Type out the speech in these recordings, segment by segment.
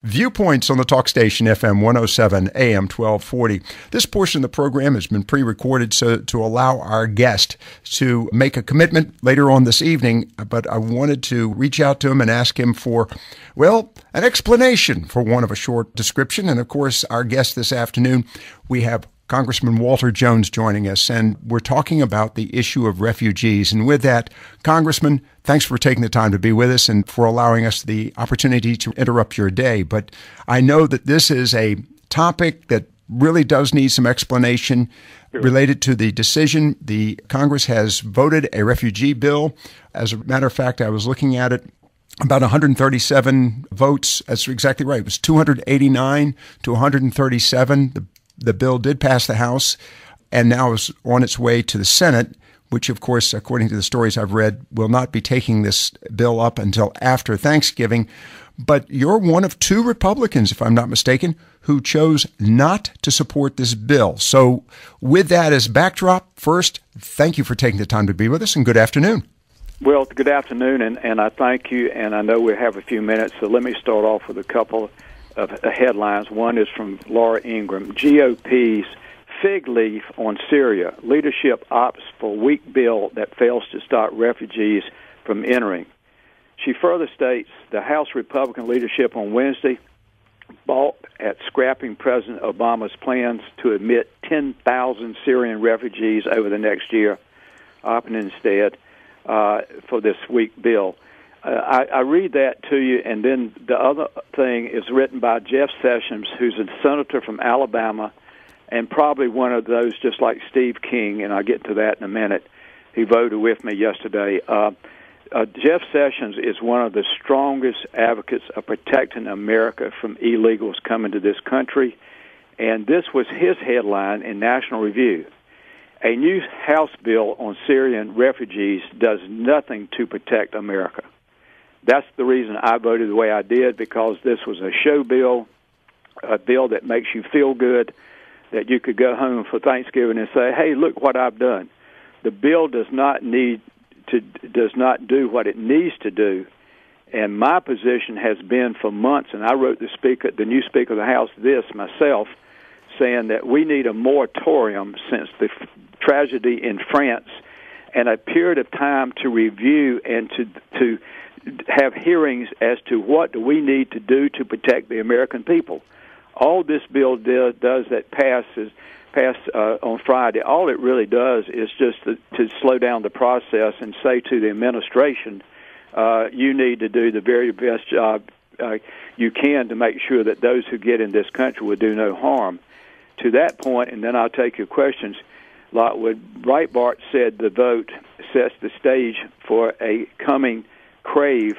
Viewpoints on the talk station FM 107 AM 1240. This portion of the program has been pre-recorded to allow our guest to make a commitment later on this evening, but I wanted to reach out to him and ask him for, well, an explanation for one of a short description. And of course, our guest this afternoon, we have Congressman Walter Jones joining us, and we're talking about the issue of refugees. And with that, Congressman, thanks for taking the time to be with us and for allowing us the opportunity to interrupt your day. But I know that this is a topic that really does need some explanation related to the decision. The Congress has voted a refugee bill. As a matter of fact, I was looking at it. About 137 votes. That's exactly right. It was 289 to 137. The bill did pass the House and now is on its way to the Senate, which, of course, according to the stories I've read, will not be taking this bill up until after Thanksgiving. But you're one of two Republicans, if I'm not mistaken, who chose not to support this bill. So with that as backdrop, first, thank you for taking the time to be with us, and good afternoon. Well, good afternoon, and I thank you, and I know we have a few minutes, so let me start off with a couple of headlines. One is from Laura Ingraham. GOP's fig leaf on Syria. Leadership opts for weak bill that fails to stop refugees from entering. She further states the House Republican leadership on Wednesday balked at scrapping President Obama's plans to admit 10,000 Syrian refugees over the next year, opting instead for this weak bill. I read that to you, and then the other thing is written by Jeff Sessions, who's a senator from Alabama, and probably one of those just like Steve King, and I'll get to that in a minute. He voted with me yesterday. Jeff Sessions is one of the strongest advocates of protecting America from illegals coming to this country, and this was his headline in National Review. A new House bill on Syrian refugees does nothing to protect America. That's the reason I voted the way I did, because this was a show bill, a bill that makes you feel good, that you could go home for Thanksgiving and say, hey, look what I've done. The bill does not do what it needs to do. And my position has been for months, and I wrote the new Speaker of the House this myself, saying that we need a moratorium since the tragedy in France and a period of time to review and to have hearings as to what do we need to do to protect the American people. All this bill does that passed on Friday, all it really does is just to slow down the process and say to the administration, you need to do the very best job you can to make sure that those who get in this country will do no harm. To that point, and then I'll take your questions, Lockwood, Breitbart said the vote sets the stage for a coming crave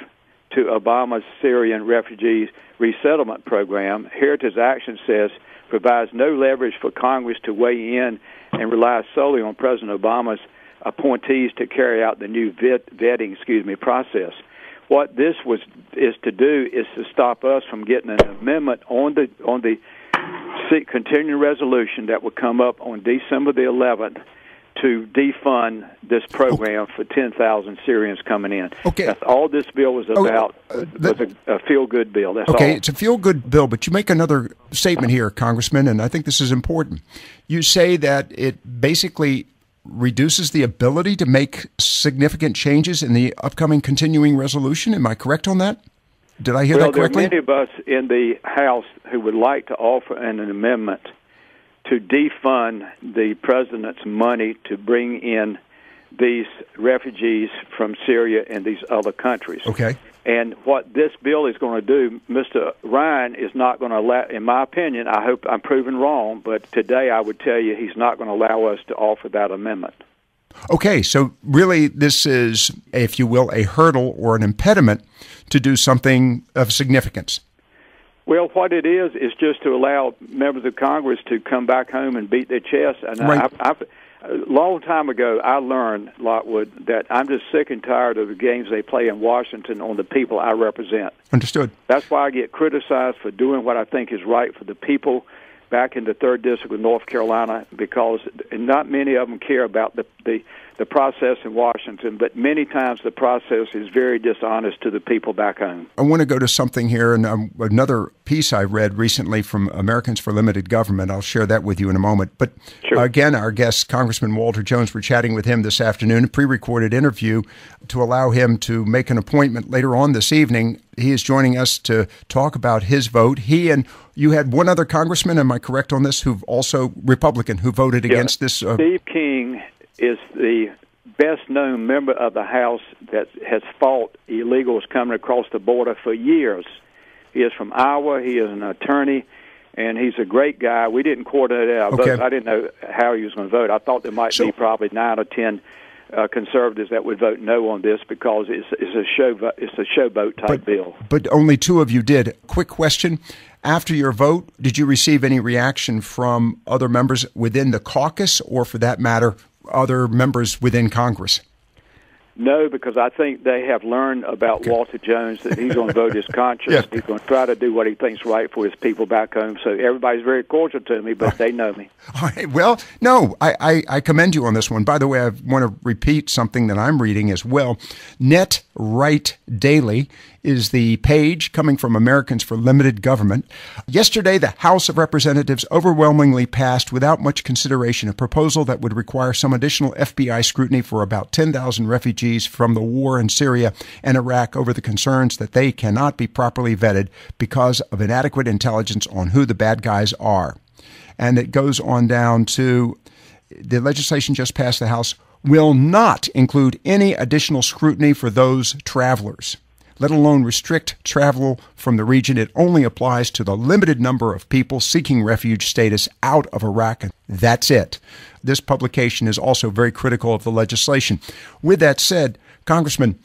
to Obama's Syrian refugees resettlement program. Heritage Action says provides no leverage for Congress to weigh in and relies solely on President Obama's appointees to carry out the new vetting process. What this is to do is to stop us from getting an amendment on the continuing resolution that will come up on December the 11th to defund this program for 10,000 Syrians coming in. Okay. That's all this bill was about. Was a feel-good bill. That's okay, all. It's a feel-good bill, but you make another statement here, Congressman, and I think this is important. You say that it basically reduces the ability to make significant changes in the upcoming continuing resolution. Am I correct on that? Did I hear that correctly? Well, there are many of us in the House who would like to offer an amendment to defund the president's money to bring in these refugees from Syria and these other countries. Okay. And what this bill is going to do, Mr. Ryan is not going to allow, in my opinion, I hope I'm proven wrong, but today I would tell you he's not going to allow us to offer that amendment. Okay, so really this is, if you will, a hurdle or an impediment to do something of significance. Well, what it is just to allow members of Congress to come back home and beat their chest. And right. A long time ago, I learned, Lockwood, that I'm just sick and tired of the games they play in Washington on the people I represent. Understood. That's why I get criticized for doing what I think is right for the people back in the 3rd District of North Carolina, because not many of them care about the the process in Washington, but many times the process is very dishonest to the people back home. I want to go to something here, and another piece I read recently from Americans for Limited Government. I'll share that with you in a moment. But Sure. Again, our guest, Congressman Walter Jones, we're chatting with him this afternoon, a pre-recorded interview to allow him to make an appointment later on this evening. He is joining us to talk about his vote. He and you had one other congressman, am I correct on this, who also Republican, who voted against this? Steve King is the best-known member of the House that has fought illegals coming across the border for years. He is from Iowa. He is an attorney, and he's a great guy. We didn't coordinate our votes. I didn't know how he was going to vote. I thought there might be probably 9 or 10 conservatives that would vote no on this because it's a showboat type bill. But only 2 of you did. Quick question. After your vote, did you receive any reaction from other members within the caucus or, for that matter, other members within Congress? No, because I think they have learned about Walter Jones, that he's going to vote his conscience. He's going to try to do what he thinks right for his people back home. So everybody's very cordial to me, but they know me. All right. Well, no, I commend you on this one. By the way, I want to repeat something that I'm reading as well. Net Right Daily is the page coming from Americans for Limited Government. Yesterday, the House of Representatives overwhelmingly passed, without much consideration, a proposal that would require some additional FBI scrutiny for about 10,000 refugees from the war in Syria and Iraq over the concerns that they cannot be properly vetted because of inadequate intelligence on who the bad guys are. And it goes on down to the legislation just passed the House will not include any additional scrutiny for those travelers, let alone restrict travel from the region. It only applies to the limited number of people seeking refuge status out of Iraq. That's it. This publication is also very critical of the legislation. With that said, Congressman,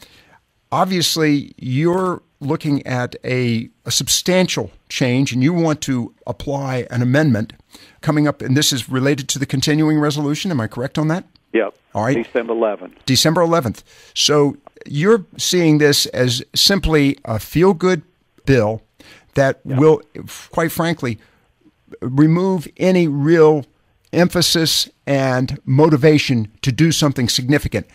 obviously you're looking at a substantial change, and you want to apply an amendment coming up, and this is related to the continuing resolution. Am I correct on that? Yep. All right. December 11th. December 11th. So you're seeing this as simply a feel-good bill that will, quite frankly, remove any real emphasis and motivation to do something significant.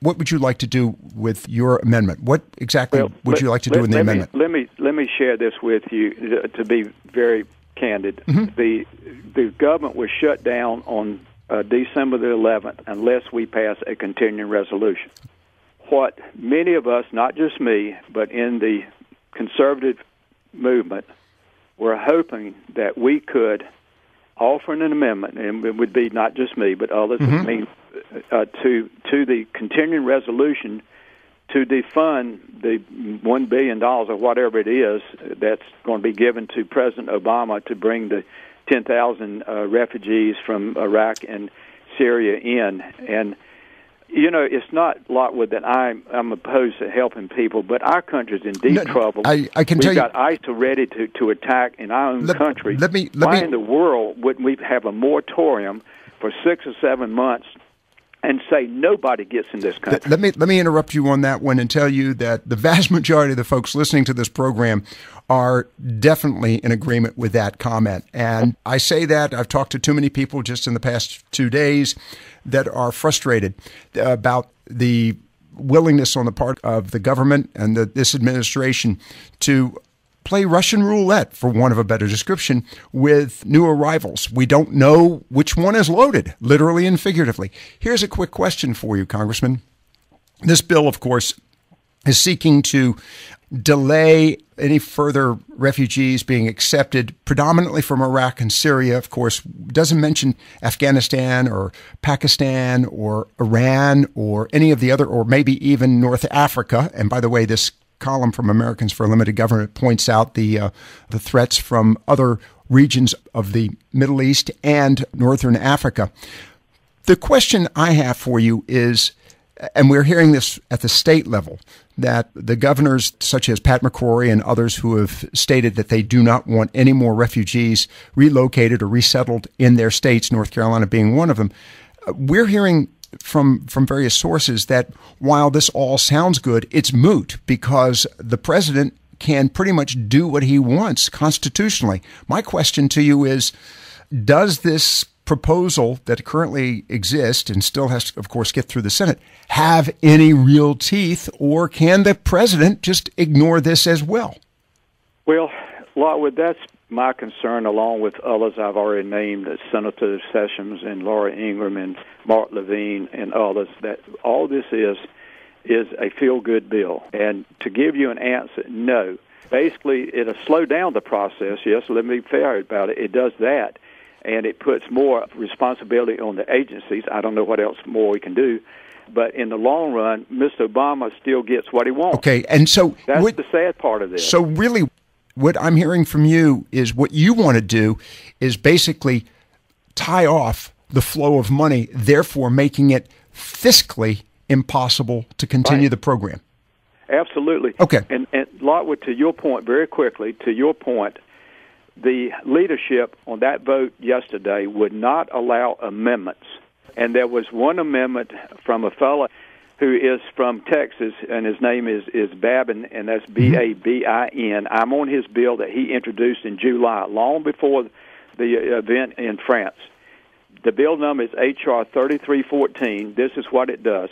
What would you like to do with your amendment? What exactly would you like to do in the amendment? Let me share this with you to be very candid. Mm-hmm. The government was shut down on December the 11th unless we pass a continuing resolution. What many of us, not just me, but in the conservative movement, were hoping that we could offer an amendment, and it would be not just me, but others, to the continuing resolution to defund the $1 billion or whatever it is that's going to be given to President Obama to bring the 10,000 refugees from Iraq and Syria in. And, you know, it's not, Lockwood, that I'm opposed to helping people, but our country's in deep trouble. I can tell you. We've got ISIL ready to attack in our own country. Why in the world wouldn't we have a moratorium for 6 or 7 months and say nobody gets in this country? Let me interrupt you on that one and tell you that the vast majority of the folks listening to this program are definitely in agreement with that comment. And I say that I've talked to too many people just in the past 2 days that are frustrated about the willingness on the part of the government and this administration to play Russian roulette, for want of a better description, with new arrivals. We don't know which one is loaded, literally and figuratively. Here's a quick question for you, Congressman. This bill, of course, is seeking to delay any further refugees being accepted, predominantly from Iraq and Syria. Of course, doesn't mention Afghanistan or Pakistan or Iran or any of the other, or maybe even North Africa. And by the way, this column from Americans for Limited Government points out the threats from other regions of the Middle East and Northern Africa. The question I have for you is, and we're hearing this at the state level, that the governors such as Pat McCrory and others who have stated that they do not want any more refugees relocated or resettled in their states, North Carolina being one of them. We're hearing from various sources that while this all sounds good, it's moot because the president can pretty much do what he wants constitutionally. My question to you is, does this proposal that currently exists and still has to, of course, get through the Senate have any real teeth, or can the president just ignore this as well? Well, Lockwood, that's my concern, along with others I've already named, Senator Sessions and Laura Ingraham and Mark Levine and others, that all this is a feel-good bill. And to give you an answer, no. Basically, it'll slow down the process. Yes, let me be fair about it. It does that, and it puts more responsibility on the agencies. I don't know what else more we can do. But in the long run, Mr. Obama still gets what he wants. Okay, and so that's the sad part of this. So really, what I'm hearing from you is what you want to do is basically tie off the flow of money, therefore making it fiscally impossible to continue the program. Absolutely. Okay. And Lockwood, to your point, very quickly, the leadership on that vote yesterday would not allow amendments. And there was one amendment from a fellow who is from Texas, and his name is Babin, and that's B-A-B-I-N. I'm on his bill that he introduced in July, long before the event in France. The bill number is H.R. 3314. This is what it does: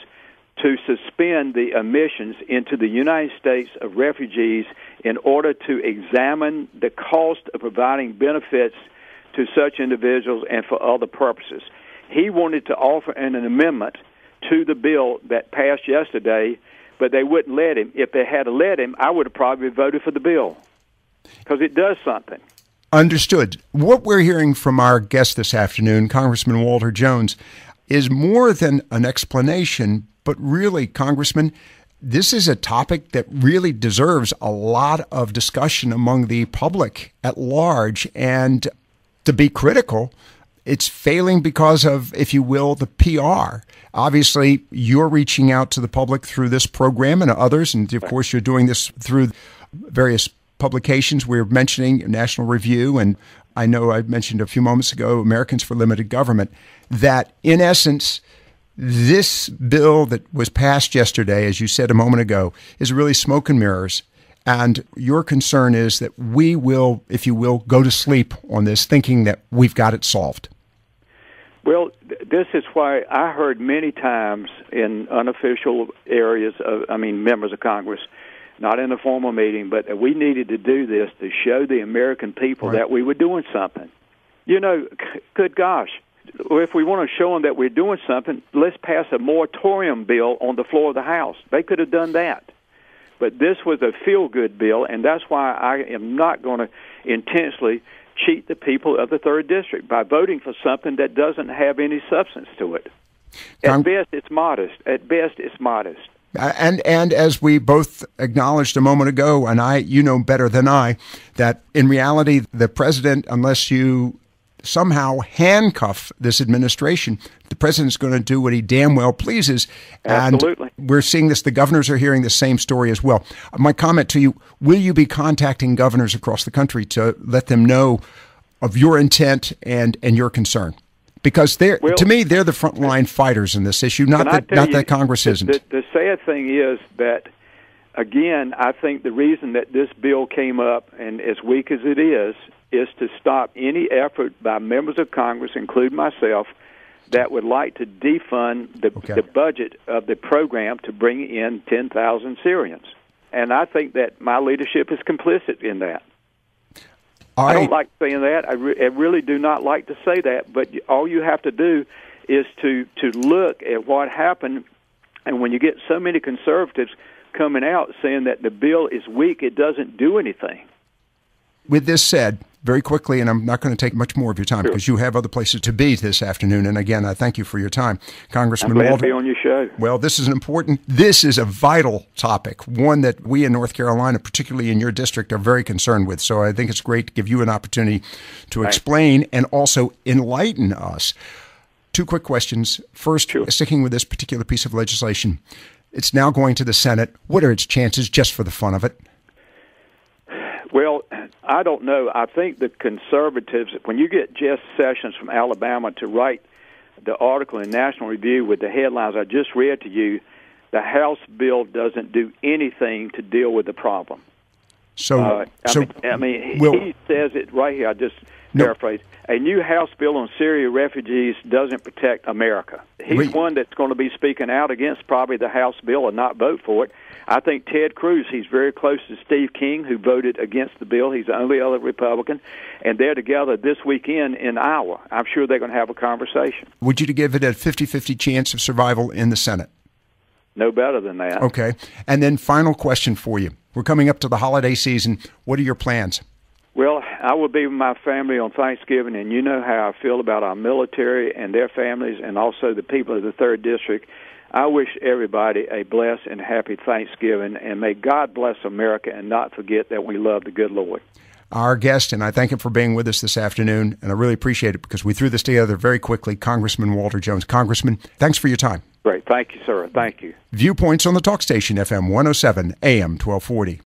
to suspend the admissions into the United States of refugees in order to examine the cost of providing benefits to such individuals and for other purposes. He wanted to offer an amendment to the bill that passed yesterday, but they wouldn't let him. If they had let him, I would have probably voted for the bill, because it does something. Understood. What we're hearing from our guest this afternoon, Congressman Walter Jones, is more than an explanation, but really, Congressman, this is a topic that really deserves a lot of discussion among the public at large. And to be critical, it's failing because of, if you will, the PR. Obviously, you're reaching out to the public through this program and others, and of course, you're doing this through various publications. We're mentioning National Review, and I know I mentioned a few moments ago, Americans for Limited Government, that in essence, this bill that was passed yesterday, as you said a moment ago, is really smoke and mirrors. And your concern is that we will, if you will, go to sleep on this, thinking that we've got it solved. Well, this is why I heard many times in unofficial areas members of Congress, not in a formal meeting, but that we needed to do this to show the American people that we were doing something. You know, good gosh, if we want to show them that we're doing something, let's pass a moratorium bill on the floor of the House. They could have done that. But this was a feel-good bill, and that's why I am not going to intentionally cheat the people of the 3rd District by voting for something that doesn't have any substance to it. At best, it's modest. And as we both acknowledged a moment ago, and you know better than I, that in reality, the president, unless you somehow handcuff this administration, the president's going to do what he damn well pleases. Absolutely. And we're seeing this. The governors are hearing the same story as well. My comment to you, will you be contacting governors across the country to let them know of your intent and your concern? Because to me, they're the frontline fighters in this issue, not that Congress isn't. The sad thing is that, again, I think the reason that this bill came up, and as weak as it is to stop any effort by members of Congress, including myself, that would like to defund the budget of the program to bring in 10,000 Syrians. And I think that my leadership is complicit in that. I don't like saying that. I really do not like to say that, but all you have to do is to look at what happened. And when you get so many conservatives coming out saying that the bill is weak, it doesn't do anything. With this said, very quickly, and I'm not going to take much more of your time because you have other places to be this afternoon. And again, I thank you for your time, Congressman Walter. I'm glad to be on your show. Well, this is a vital topic, one that we in North Carolina, particularly in your district, are very concerned with. So I think it's great to give you an opportunity to explain and also enlighten us. 2 quick questions. First, sticking with this particular piece of legislation, it's now going to the Senate. What are its chances, just for the fun of it? Well, I don't know. I think the conservatives, when you get Jeff Sessions from Alabama to write the article in National Review with the headlines I just read to you, the House bill doesn't do anything to deal with the problem. So, he says it right here. I just paraphrase. A new House bill on Syrian refugees doesn't protect America. He's one that's going to be speaking out against probably the House bill and not vote for it. I think Ted Cruz, he's very close to Steve King, who voted against the bill. He's the only other Republican. And they're together this weekend in Iowa. I'm sure they're going to have a conversation. Would you give it a 50-50 chance of survival in the Senate? No better than that. Okay. And then final question for you. We're coming up to the holiday season. What are your plans? Well, I will be with my family on Thanksgiving, and you know how I feel about our military and their families and also the people of the 3rd District. I wish everybody a blessed and happy Thanksgiving, and may God bless America and not forget that we love the good Lord. Our guest, and I thank him for being with us this afternoon, and I really appreciate it because we threw this together very quickly, Congressman Walter Jones. Congressman, thanks for your time. Great. Thank you, sir. Thank you. Viewpoints on the talk station, FM 107, AM 1240.